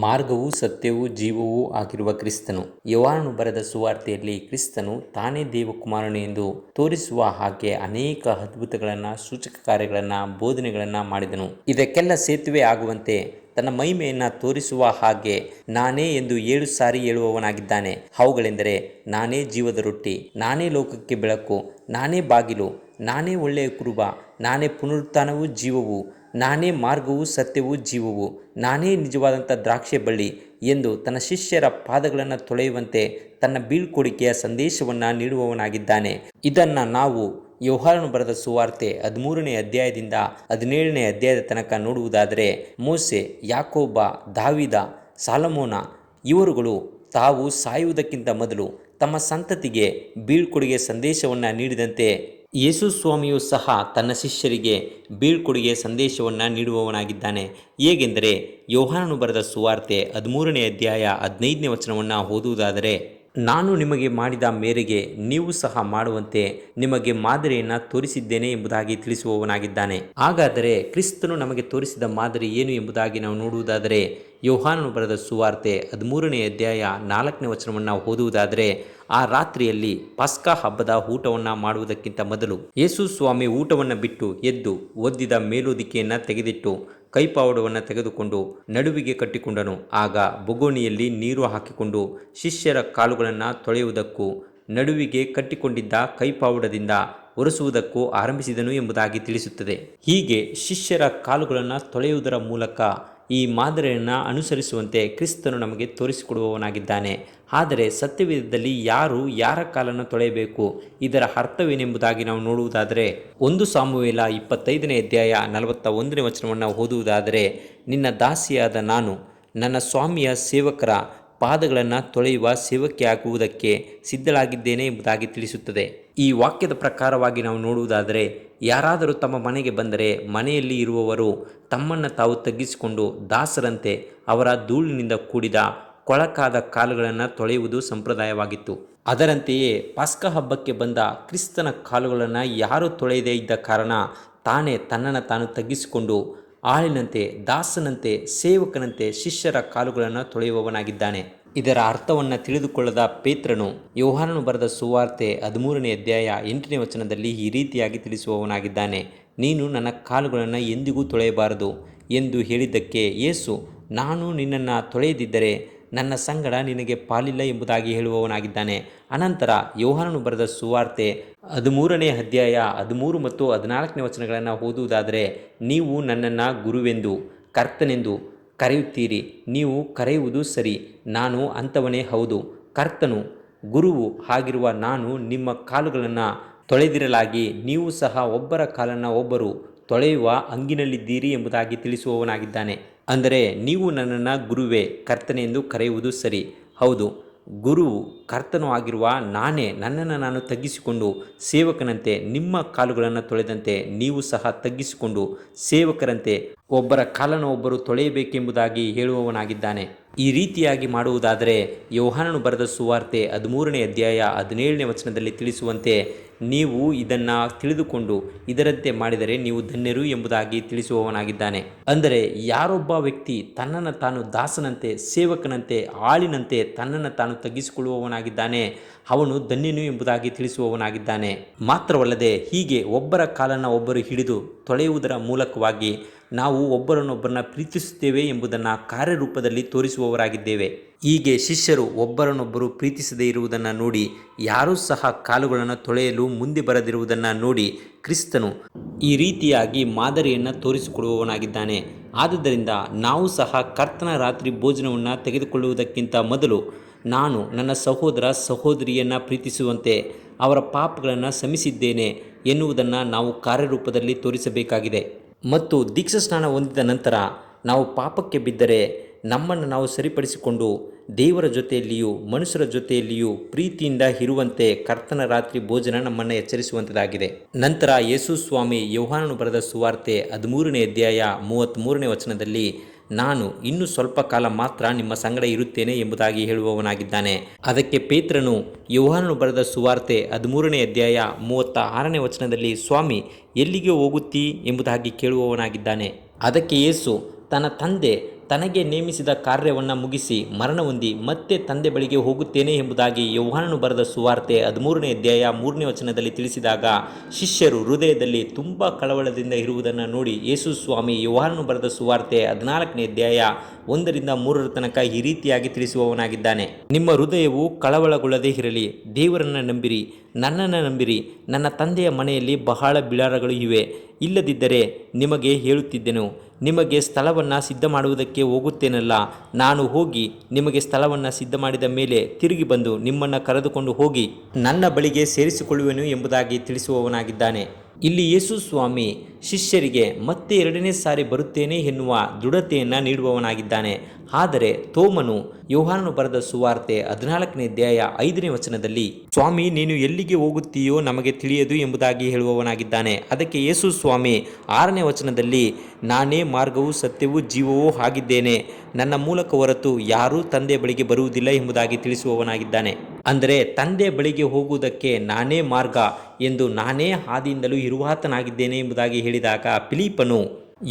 ಮಾರ್ಗವೂ ಸತ್ಯವೂ ಜೀವವೂ ಆಗಿರುವ ಕ್ರಿಸ್ತನು. ಯೋಹಾನನು ಬರೆದ ಸುವಾರ್ತೆಯಲ್ಲಿ ಕ್ರಿಸ್ತನು ತಾನೇ ದೇವಕುಮಾರನು ಎಂದು ತೋರಿಸುವ ಹಾಗೆ ಅನೇಕ ಅದ್ಭುತಗಳನ್ನು, ಸೂಚಕ ಕಾರ್ಯಗಳನ್ನು, ಬೋಧನೆಗಳನ್ನು ಮಾಡಿದನು. ಇದಕ್ಕೆಲ್ಲ ಸೇತುವೆ ಆಗುವಂತೆ ತನ್ನ ಮಹಿಮೆಯನ್ನು ತೋರಿಸುವ ಹಾಗೆ ನಾನೇ ಎಂದು 7 ಸಾರಿ ಹೇಳುವವನಾಗಿದ್ದಾನೆ. ಅವುಗಳೆಂದರೆ, ನಾನೇ ಜೀವದ ರೊಟ್ಟಿ, ನಾನೇ ಲೋಕಕ್ಕೆ ಬೆಳಕು, ನಾನೇ ಬಾಗಿಲು, ನಾನೇ ಒಳ್ಳೆಯ ಕುರುಬ, ನಾನೇ ಪುನರುತ್ಥಾನವೂ ಜೀವವೂ, ನಾನೇ ಮಾರ್ಗವೂ ಸತ್ಯವೂ ಜೀವವೂ, ನಾನೇ ನಿಜವಾದಂಥ ದ್ರಾಕ್ಷೆ ಬಳ್ಳಿ ಎಂದು ತನ್ನ ಶಿಷ್ಯರ ಪಾದಗಳನ್ನು ತೊಳೆಯುವಂತೆ ತನ್ನ ಬೀಳ್ಕೊಡುಗೆಯ ಸಂದೇಶವನ್ನು ನೀಡುವವನಾಗಿದ್ದಾನೆ. ಇದನ್ನು ನಾವು ಯೋಹಾನನು ಬರೆದ ಸುವಾರ್ತೆ 13ನೇ ಅಧ್ಯಾಯದಿಂದ 17ನೇ ಅಧ್ಯಾಯದ ತನಕ ನೋಡುವುದಾದರೆ, ಮೋಸೆ, ಯಾಕೋಬ, ದಾವಿದ, ಸಾಲಮೋನ ಇವರುಗಳು ತಾವು ಸಾಯುವುದಕ್ಕಿಂತ ಮೊದಲು ತಮ್ಮ ಸಂತತಿಗೆ ಬೀಳ್ಕೊಡುಗೆ ಸಂದೇಶವನ್ನು ನೀಡಿದಂತೆ ಯೇಸು ಸ್ವಾಮಿಯೂ ಸಹ ತನ್ನ ಶಿಷ್ಯರಿಗೆ ಬೀಳ್ಕೊಡುಗೆ ಸಂದೇಶವನ್ನು ನೀಡುವವನಾಗಿದ್ದಾನೆ. ಹೇಗೆಂದರೆ, ಯೋಹಾನನು ಬರೆದ ಸುವಾರ್ತೆ 13ನೇ ಅಧ್ಯಾಯ 15ನೇ ವಚನವನ್ನು ಓದುವುದಾದರೆ, ನಾನು ನಿಮಗೆ ಮಾಡಿದ ಮೇರೆಗೆ ನೀವು ಸಹ ಮಾಡುವಂತೆ ನಿಮಗೆ ಮಾದರಿಯನ್ನು ತೋರಿಸಿದ್ದೇನೆ ಎಂಬುದಾಗಿ ತಿಳಿಸುವವನಾಗಿದ್ದಾನೆ. ಹಾಗಾದರೆ ಕ್ರಿಸ್ತನು ನಮಗೆ ತೋರಿಸಿದ ಮಾದರಿ ಏನು ಎಂಬುದಾಗಿ ನಾವು ನೋಡುವುದಾದರೆ, ಯೋಹಾನನು ಬರೆದ ಸುವಾರ್ತೆ 13ನೇ ಅಧ್ಯಾಯ 4ನೇ ವಚನವನ್ನು ಓದುವುದಾದರೆ, ಆ ರಾತ್ರಿಯಲ್ಲಿ ಪಸ್ಕಾ ಹಬ್ಬದ ಊಟವನ್ನು ಮಾಡುವುದಕ್ಕಿಂತ ಮೊದಲು ಯೇಸು ಸ್ವಾಮಿ ಊಟವನ್ನು ಬಿಟ್ಟು ಎದ್ದು ಒದ್ದಿದ ಮೇಲುದಿಕೆಯನ್ನು ತೆಗೆದಿಟ್ಟು ಕೈಪಾವಡವನ್ನು ತೆಗೆದುಕೊಂಡು ನಡುವಿಗೆ ಕಟ್ಟಿಕೊಂಡನು. ಆಗ ಬೊಗೋಣಿಯಲ್ಲಿ ನೀರು ಹಾಕಿಕೊಂಡು ಶಿಷ್ಯರ ಕಾಲುಗಳನ್ನು ತೊಳೆಯುವುದಕ್ಕೂ ನಡುವಿಗೆ ಕಟ್ಟಿಕೊಂಡಿದ್ದ ಕೈಪಾವಡದಿಂದ ಒರೆಸುವುದಕ್ಕೂ ಆರಂಭಿಸಿದನು ಎಂಬುದಾಗಿ ತಿಳಿಸುತ್ತದೆ. ಹೀಗೆ ಶಿಷ್ಯರ ಕಾಲುಗಳನ್ನು ತೊಳೆಯುವುದರ ಮೂಲಕ ಈ ಮಾದರಿಯನ್ನು ಅನುಸರಿಸುವಂತೆ ಕ್ರಿಸ್ತನು ನಮಗೆ ತೋರಿಸಿಕೊಡುವವನಾಗಿದ್ದಾನೆ. ಆದರೆ ಸತ್ಯವೇದದಲ್ಲಿ ಯಾರ ಕಾಲನ್ನು ತೊಳೆಯಬೇಕು, ಇದರ ಅರ್ಥವೇನೆಂಬುದಾಗಿ ನಾವು ನೋಡುವುದಾದರೆ, 1 ಸಾಮುವೇಲ 25ನೇ ಅಧ್ಯಾಯ 41ನೇ ವಚನವನ್ನು ಓದುವುದಾದರೆ, ನಿನ್ನ ದಾಸಿಯಾದ ನಾನು ನನ್ನ ಸ್ವಾಮಿಯ ಸೇವಕರ ಪಾದಗಳನ್ನು ತೊಳೆಯುವ ಸೇವಕಿಯಾಗುವುದಕ್ಕೆ ಸಿದ್ಧಳಾಗಿದ್ದೇನೆ ಎಂಬುದಾಗಿ ತಿಳಿಸುತ್ತದೆ. ಈ ವಾಕ್ಯದ ಪ್ರಕಾರವಾಗಿ ನಾವು ನೋಡುವುದಾದರೆ, ಯಾರಾದರೂ ತಮ್ಮ ಮನೆಗೆ ಬಂದರೆ ಮನೆಯಲ್ಲಿ ಇರುವವರು ತಮ್ಮನ್ನು ತಾವು ತಗ್ಗಿಸಿಕೊಂಡು ದಾಸರಂತೆ ಅವರ ಧೂಳಿನಿಂದ ಕೂಡಿದ ಕೊಳಕಾದ ಕಾಲುಗಳನ್ನು ತೊಳೆಯುವುದು ಸಂಪ್ರದಾಯವಾಗಿತ್ತು. ಅದರಂತೆಯೇ ಪಸ್ಕ ಹಬ್ಬಕ್ಕೆ ಬಂದ ಕ್ರಿಸ್ತನ ಕಾಲುಗಳನ್ನು ಯಾರೂ ತೊಳೆಯದೇ ಇದ್ದ ಕಾರಣ ತಾನೇ ತನ್ನನ್ನು ತಾನು ತಗ್ಗಿಸಿಕೊಂಡು ಆಳಿನಂತೆ, ದಾಸನಂತೆ, ಸೇವಕನಂತೆ ಶಿಷ್ಯರ ಕಾಲುಗಳನ್ನು ತೊಳೆಯುವವನಾಗಿದ್ದಾನೆ. ಇದರ ಅರ್ಥವನ್ನು ತಿಳಿದುಕೊಳ್ಳದ ಪೇತ್ರನು ಯೋಹಾನನು ಬರೆದ ಸುವಾರ್ತೆ 13ನೇ ಅಧ್ಯಾಯ 8ನೇ ವಚನದಲ್ಲಿ ಈ ರೀತಿಯಾಗಿ ತಿಳಿಸುವವನಾಗಿದ್ದಾನೆ, ನೀನು ನನ್ನ ಕಾಲುಗಳನ್ನು ಎಂದಿಗೂ ತೊಳೆಯಬಾರದು ಎಂದು ಹೇಳಿದ್ದಕ್ಕೆ ಯೇಸು, ನಾನು ನಿನ್ನನ್ನು ತೊಳೆಯದಿದ್ದರೆ ನನ್ನ ಸಂಗಡ ನಿನಗೆ ಪಾಲಿಲ್ಲ ಎಂಬುದಾಗಿ ಹೇಳುವವನಾಗಿದ್ದಾನೆ. ಅನಂತರ ಯೋಹಾನನು ಬರೆದ ಸುವಾರ್ತೆ 13ನೇ ಅಧ್ಯಾಯ 13 ಮತ್ತು 14ನೇ ವಚನಗಳನ್ನು ಓದುವುದಾದರೆ, ನೀವು ನನ್ನನ್ನು ಗುರುವೆಂದು ಕರ್ತನೆಂದು ಕರೆಯುತ್ತೀರಿ. ನೀವು ಕರೆಯುವುದು ಸರಿ, ನಾನು ಅಂಥವನೇ ಹೌದು. ಕರ್ತನು ಗುರುವು ಆಗಿರುವ ನಾನು ನಿಮ್ಮ ಕಾಲುಗಳನ್ನು ತೊಳೆದಿರಲಾಗಿ ನೀವು ಸಹ ಒಬ್ಬರ ಕಾಲನ್ನು ಒಬ್ಬರು ತೊಳೆಯುವ ಹಂಗಿನಲ್ಲಿದ್ದೀರಿ ಎಂಬುದಾಗಿ ತಿಳಿಸುವವನಾಗಿದ್ದಾನೆ. ಅಂದರೆ ನೀವು ನನ್ನನ್ನು ಗುರುವೇ, ಕರ್ತನೆ ಎಂದು ಕರೆಯುವುದು ಸರಿ. ಹೌದು, ಗುರುವು ಕರ್ತನು ಆಗಿರುವ ನಾನೇ ನನ್ನನ್ನು ನಾನು ತಗ್ಗಿಸಿಕೊಂಡು ಸೇವಕನಂತೆ ನಿಮ್ಮ ಕಾಲುಗಳನ್ನು ತೊಳೆದಂತೆ ನೀವು ಸಹ ತಗ್ಗಿಸಿಕೊಂಡು ಸೇವಕರಂತೆ ಒಬ್ಬರ ಕಾಲನ್ನು ಒಬ್ಬರು ತೊಳೆಯಬೇಕೆಂಬುದಾಗಿ ಹೇಳುವವನಾಗಿದ್ದಾನೆ. ಈ ರೀತಿಯಾಗಿ ಮಾಡುವುದಾದರೆ ಯೋಹಾನನು ಬರೆದ ಸುವಾರ್ತೆ 13ನೇ ಅಧ್ಯಾಯ 17ನೇ ವಚನದಲ್ಲಿ ತಿಳಿಸುವಂತೆ ನೀವು ಇದನ್ನು ತಿಳಿದುಕೊಂಡು ಇದರಂತೆ ಮಾಡಿದರೆ ನೀವು ಧನ್ಯರು ಎಂಬುದಾಗಿ ತಿಳಿಸುವವನಾಗಿದ್ದಾನೆ. ಅಂದರೆ ಯಾರೊಬ್ಬ ವ್ಯಕ್ತಿ ತನ್ನನ್ನು ತಾನು ದಾಸನಂತೆ, ಸೇವಕನಂತೆ, ಆಳಿನಂತೆ ತನ್ನನ್ನು ತಾನು ತಗ್ಗಿಸಿಕೊಳ್ಳುವವನಾಗಿದ್ದಾನೆ, ಅವನು ಧನ್ಯನು ಎಂಬುದಾಗಿ ತಿಳಿಸುವವನಾಗಿದ್ದಾನೆ. ಮಾತ್ರವಲ್ಲದೆ ಹೀಗೆ ಒಬ್ಬರ ಕಾಲನ್ನು ಒಬ್ಬರು ಹಿಡಿದು ತೊಳೆಯುವುದರ ಮೂಲಕವಾಗಿ ನಾವು ಒಬ್ಬರನ್ನೊಬ್ಬರನ್ನ ಪ್ರೀತಿಸುತ್ತೇವೆ ಎಂಬುದನ್ನು ಕಾರ್ಯರೂಪದಲ್ಲಿ ತೋರಿಸುವವರಾಗಿದ್ದೇವೆ. ಹೀಗೆ ಶಿಷ್ಯರು ಒಬ್ಬರನ್ನೊಬ್ಬರು ಪ್ರೀತಿಸದೇ ಇರುವುದನ್ನು ನೋಡಿ, ಯಾರೂ ಸಹ ಕಾಲುಗಳನ್ನು ತೊಳೆಯಲು ಮುಂದೆ ಬರದಿರುವುದನ್ನು ನೋಡಿ ಕ್ರಿಸ್ತನು ಈ ರೀತಿಯಾಗಿ ಮಾದರಿಯನ್ನು ತೋರಿಸಿಕೊಡುವವನಾಗಿದ್ದಾನೆ. ಆದುದರಿಂದ ನಾವು ಸಹ ಕರ್ತನ ರಾತ್ರಿ ಭೋಜನವನ್ನು ತೆಗೆದುಕೊಳ್ಳುವುದಕ್ಕಿಂತ ಮೊದಲು ನಾನು ನನ್ನ ಸಹೋದರ ಸಹೋದರಿಯನ್ನು ಪ್ರೀತಿಸುವಂತೆ ಅವರ ಪಾಪಗಳನ್ನು ಕ್ಷಮಿಸಿದ್ದೇನೆ ಎನ್ನುವುದನ್ನು ನಾವು ಕಾರ್ಯರೂಪದಲ್ಲಿ ತೋರಿಸಬೇಕಾಗಿದೆ. ಮತ್ತು ದೀಕ್ಷಾಸ್ನಾನ ಹೊಂದಿದ ನಂತರ ನಾವು ಪಾಪಕ್ಕೆ ಬಿದ್ದರೆ ನಮ್ಮನ್ನು ನಾವು ಸರಿಪಡಿಸಿಕೊಂಡು ದೇವರ ಜೊತೆಯಲ್ಲಿಯೂ ಮನುಷ್ಯರ ಜೊತೆಯಲ್ಲಿಯೂ ಪ್ರೀತಿಯಿಂದ ಇರುವಂತೆ ಕರ್ತನ ರಾತ್ರಿ ಭೋಜನ ನಮ್ಮನ್ನು ಎಚ್ಚರಿಸುವಂಥದ್ದಾಗಿದೆ. ನಂತರ ಯೇಸು ಸ್ವಾಮಿ ಯೋಹಾನನು ಬರೆದ ಸುವಾರ್ತೆ 13ನೇ ಅಧ್ಯಾಯ 33ನೇ ವಚನದಲ್ಲಿ, ನಾನು ಇನ್ನು ಸ್ವಲ್ಪ ಕಾಲ ಮಾತ್ರ ನಿಮ್ಮ ಸಂಗಡ ಇರುತ್ತೇನೆ ಎಂಬುದಾಗಿ ಹೇಳುವವನಾಗಿದ್ದಾನೆ. ಅದಕ್ಕೆ ಪೇತ್ರನು ಯೋಹಾನನು ಬರೆದ ಸುವಾರ್ತೆ 13ನೇ ಅಧ್ಯಾಯ 36ನೇ ವಚನದಲ್ಲಿ, ಸ್ವಾಮಿ ಎಲ್ಲಿಗೆ ಹೋಗುತ್ತೀ ಎಂಬುದಾಗಿ ಕೇಳುವವನಾಗಿದ್ದಾನೆ. ಅದಕ್ಕೆ ಯೇಸು ತನ್ನ ತಂದೆ ತನಗೆ ನೇಮಿಸಿದ ಕಾರ್ಯವನ್ನು ಮುಗಿಸಿ ಮರಣ ಹೊಂದಿ ಮತ್ತೆ ತಂದೆ ಬಳಿಗೆ ಹೋಗುತ್ತೇನೆ ಎಂಬುದಾಗಿ ಯೋಹಾನನು ಬರೆದ ಸುವಾರ್ತೆ 13ನೇ ಅಧ್ಯಾಯ 3ನೇ ವಚನದಲ್ಲಿ ತಿಳಿಸಿದಾಗ ಶಿಷ್ಯರು ಹೃದಯದಲ್ಲಿ ತುಂಬ ಕಳವಳದಿಂದ ಇರುವುದನ್ನು ನೋಡಿ ಯೇಸು ಸ್ವಾಮಿ ಯೋಹಾನನು ಬರೆದ ಸುವಾರ್ತೆ 14ನೇ ಅಧ್ಯಾಯ 1ರಿಂದ 3 ತನಕ ಈ ರೀತಿಯಾಗಿ ತಿಳಿಸುವವನಾಗಿದ್ದಾನೆ. ನಿಮ್ಮ ಹೃದಯವು ಕಳವಳಗೊಳ್ಳದೇ ಇರಲಿ, ದೇವರನ್ನು ನಂಬಿರಿ, ನನ್ನನ್ನು ನಂಬಿರಿ. ನನ್ನ ತಂದೆಯ ಮನೆಯಲ್ಲಿ ಬಹಳ ಬಿಡಾರಗಳು ಇವೆ, ಇಲ್ಲದಿದ್ದರೆ ನಿಮಗೆ ಹೇಳುತ್ತಿದ್ದೆನು. ನಿಮಗೆ ಸ್ಥಳವನ್ನು ಸಿದ್ಧ ಮಾಡುವುದಕ್ಕೆ ಹೋಗುತ್ತೇನಲ್ಲ. ನಾನು ಹೋಗಿ ನಿಮಗೆ ಸ್ಥಳವನ್ನು ಸಿದ್ಧ ಮಾಡಿದ ಮೇಲೆ ತಿರುಗಿ ಬಂದು ನಿಮ್ಮನ್ನು ಕರೆದುಕೊಂಡು ಹೋಗಿ ನನ್ನ ಬಳಿಗೆ ಸೇರಿಸಿಕೊಳ್ಳುವೆನು ಎಂಬುದಾಗಿ ತಿಳಿಸುವವನಾಗಿದ್ದಾನೆ. ಇಲ್ಲಿ ಯೇಸು ಸ್ವಾಮಿ ಶಿಷ್ಯರಿಗೆ ಮತ್ತೆ 2ನೇ ಸಾರಿ ಬರುತ್ತೇನೆ ಎನ್ನುವ ದೃಢತೆಯನ್ನು ನೀಡುವವನಾಗಿದ್ದಾನೆ. ಆದರೆ ತೋಮನು ಯೋಹಾನನು ಬರೆದ ಸುವಾರ್ತೆ 14ನೇ ಅಧ್ಯಾಯ 5ನೇ ವಚನದಲ್ಲಿ ಸ್ವಾಮಿ, ನೀನು ಎಲ್ಲಿಗೆ ಹೋಗುತ್ತೀಯೋ ನಮಗೆ ತಿಳಿಯದು ಎಂಬುದಾಗಿ ಹೇಳುವವನಾಗಿದ್ದಾನೆ. ಅದಕ್ಕೆ ಯೇಸು ಸ್ವಾಮಿ 6ನೇ ವಚನದಲ್ಲಿ ನಾನೇ ಮಾರ್ಗವೂ ಸತ್ಯವೂ ಜೀವವೂ ಆಗಿದ್ದೇನೆ, ನನ್ನ ಮೂಲಕ ಹೊರತು ಯಾರೂ ತಂದೆ ಬಳಿಗೆ ಬರುವುದಿಲ್ಲ ಎಂಬುದಾಗಿ ತಿಳಿಸುವವನಾಗಿದ್ದಾನೆ. ಅಂದರೆ ತಂದೆ ಬಳಿಗೆ ಹೋಗುವುದಕ್ಕೆ ನಾನೇ ಮಾರ್ಗ ಎಂದು ನಾನೇ ಆದಿಯಿಂದಲೂ ಇರುವಾತನಾಗಿದ್ದೇನೆ ಎಂಬುದಾಗಿ ಹೇಳಿದಾಗ ಫಿಲಿಪ್ಪನು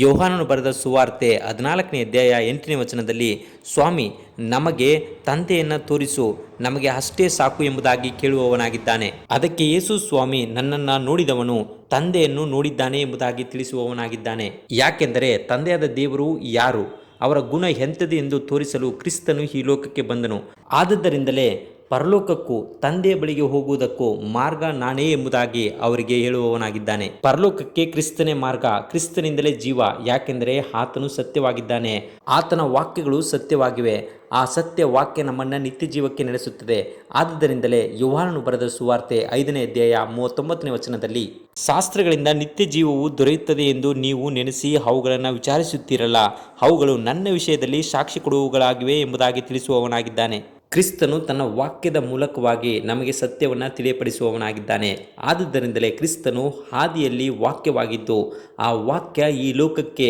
ಯೋಹಾನನು ಬರೆದ ಸುವಾರ್ತೆ 14ನೇ ಅಧ್ಯಾಯ 8ನೇ ವಚನದಲ್ಲಿ ಸ್ವಾಮಿ, ನಮಗೆ ತಂದೆಯನ್ನು ತೋರಿಸು, ನಮಗೆ ಅಷ್ಟೇ ಸಾಕು ಎಂಬುದಾಗಿ ಕೇಳುವವನಾಗಿದ್ದಾನೆ. ಅದಕ್ಕೆ ಯೇಸು ಸ್ವಾಮಿ ನನ್ನನ್ನು ನೋಡಿದವನು ತಂದೆಯನ್ನು ನೋಡಿದ್ದಾನೆ ಎಂಬುದಾಗಿ ತಿಳಿಸುವವನಾಗಿದ್ದಾನೆ. ಯಾಕೆಂದರೆ ತಂದೆಯಾದ ದೇವರು ಯಾರು, ಅವರ ಗುಣ ಎಂಥದ್ದು ಎಂದು ತೋರಿಸಲು ಕ್ರಿಸ್ತನು ಈ ಲೋಕಕ್ಕೆ ಬಂದನು. ಆದದ್ದರಿಂದಲೇ ಪರಲೋಕಕ್ಕೂ ತಂದೆಯ ಬಳಿಗೆ ಹೋಗುವುದಕ್ಕೂ ಮಾರ್ಗ ನಾನೇ ಎಂಬುದಾಗಿ ಅವರಿಗೆ ಹೇಳುವವನಾಗಿದ್ದಾನೆ. ಪರಲೋಕಕ್ಕೆ ಕ್ರಿಸ್ತನೇ ಮಾರ್ಗ, ಕ್ರಿಸ್ತನಿಂದಲೇ ಜೀವ. ಯಾಕೆಂದರೆ ಆತನು ಸತ್ಯವಾಗಿದ್ದಾನೆ, ಆತನ ವಾಕ್ಯಗಳು ಸತ್ಯವಾಗಿವೆ. ಆ ಸತ್ಯ ವಾಕ್ಯ ನಮ್ಮನ್ನು ನಿತ್ಯ ಜೀವಕ್ಕೆ ನಡೆಸುತ್ತದೆ. ಆದುದರಿಂದಲೇ ಯೋಹಾನನು ಬರೆದ ಸುವಾರ್ತೆ 5ನೇ ಅಧ್ಯಾಯ 39ನೇ ವಚನದಲ್ಲಿ ಶಾಸ್ತ್ರಗಳಿಂದ ನಿತ್ಯ ಜೀವವು ದೊರೆಯುತ್ತದೆ ಎಂದು ನೀವು ನೆನೆಸಿ ಅವುಗಳನ್ನು ವಿಚಾರಿಸುತ್ತೀರಲ್ಲ, ಅವುಗಳು ನನ್ನ ವಿಷಯದಲ್ಲಿ ಸಾಕ್ಷಿ ಕೊಡುವವುಗಳಾಗಿವೆ ಎಂಬುದಾಗಿ ತಿಳಿಸುವವನಾಗಿದ್ದಾನೆ. ಕ್ರಿಸ್ತನು ತನ್ನ ವಾಕ್ಯದ ಮೂಲಕವಾಗಿ ನಮಗೆ ಸತ್ಯವನ್ನು ತಿಳಿಯಪಡಿಸುವವನಾಗಿದ್ದಾನೆ. ಆದುದರಿಂದಲೇ ಕ್ರಿಸ್ತನು ಆದಿಯಲ್ಲಿ ವಾಕ್ಯವಾಗಿದ್ದು ಆ ವಾಕ್ಯ ಈ ಲೋಕಕ್ಕೆ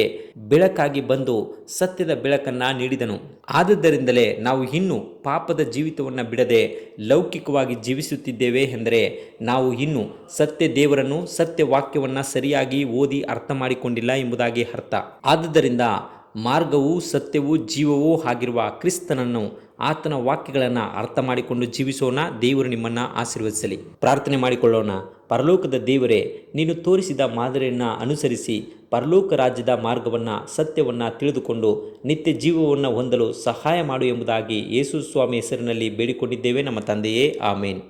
ಬೆಳಕಾಗಿ ಬಂದು ಸತ್ಯದ ಬೆಳಕನ್ನು ನೀಡಿದನು. ಆದುದರಿಂದಲೇ ನಾವು ಇನ್ನೂ ಪಾಪದ ಜೀವಿತವನ್ನು ಬಿಡದೆ ಲೌಕಿಕವಾಗಿ ಜೀವಿಸುತ್ತಿದ್ದೇವೆ ಎಂದರೆ ನಾವು ಇನ್ನೂ ಸತ್ಯ ದೇವರನ್ನು ಸತ್ಯ ವಾಕ್ಯವನ್ನು ಸರಿಯಾಗಿ ಓದಿ ಅರ್ಥ ಮಾಡಿಕೊಂಡಿಲ್ಲ ಎಂಬುದಾಗಿ ಅರ್ಥ. ಆದುದರಿಂದ ಮಾರ್ಗವೂ ಸತ್ಯವೂ ಜೀವವೂ ಆಗಿರುವ ಕ್ರಿಸ್ತನನ್ನು, ಆತನ ವಾಕ್ಯಗಳನ್ನು ಅರ್ಥ ಮಾಡಿಕೊಂಡು ಜೀವಿಸೋಣ. ದೇವರು ನಿಮ್ಮನ್ನು ಆಶೀರ್ವದಿಸಲಿ. ಪ್ರಾರ್ಥನೆ ಮಾಡಿಕೊಳ್ಳೋಣ. ಪರಲೋಕದ ದೇವರೇ, ನೀನು ತೋರಿಸಿದ ಮಾದರಿಯನ್ನು ಅನುಸರಿಸಿ ಪರಲೋಕ ರಾಜ್ಯದ ಮಾರ್ಗವನ್ನು ಸತ್ಯವನ್ನು ತಿಳಿದುಕೊಂಡು ನಿತ್ಯ ಜೀವವನ್ನು ಹೊಂದಲು ಸಹಾಯ ಮಾಡು ಎಂಬುದಾಗಿ ಯೇಸು ಸ್ವಾಮಿ ಹೆಸರಿನಲ್ಲಿ ಬೇಡಿಕೊಂಡಿದ್ದೇವೆ ನಮ್ಮ ತಂದೆಯೇ, ಆಮೇನ್.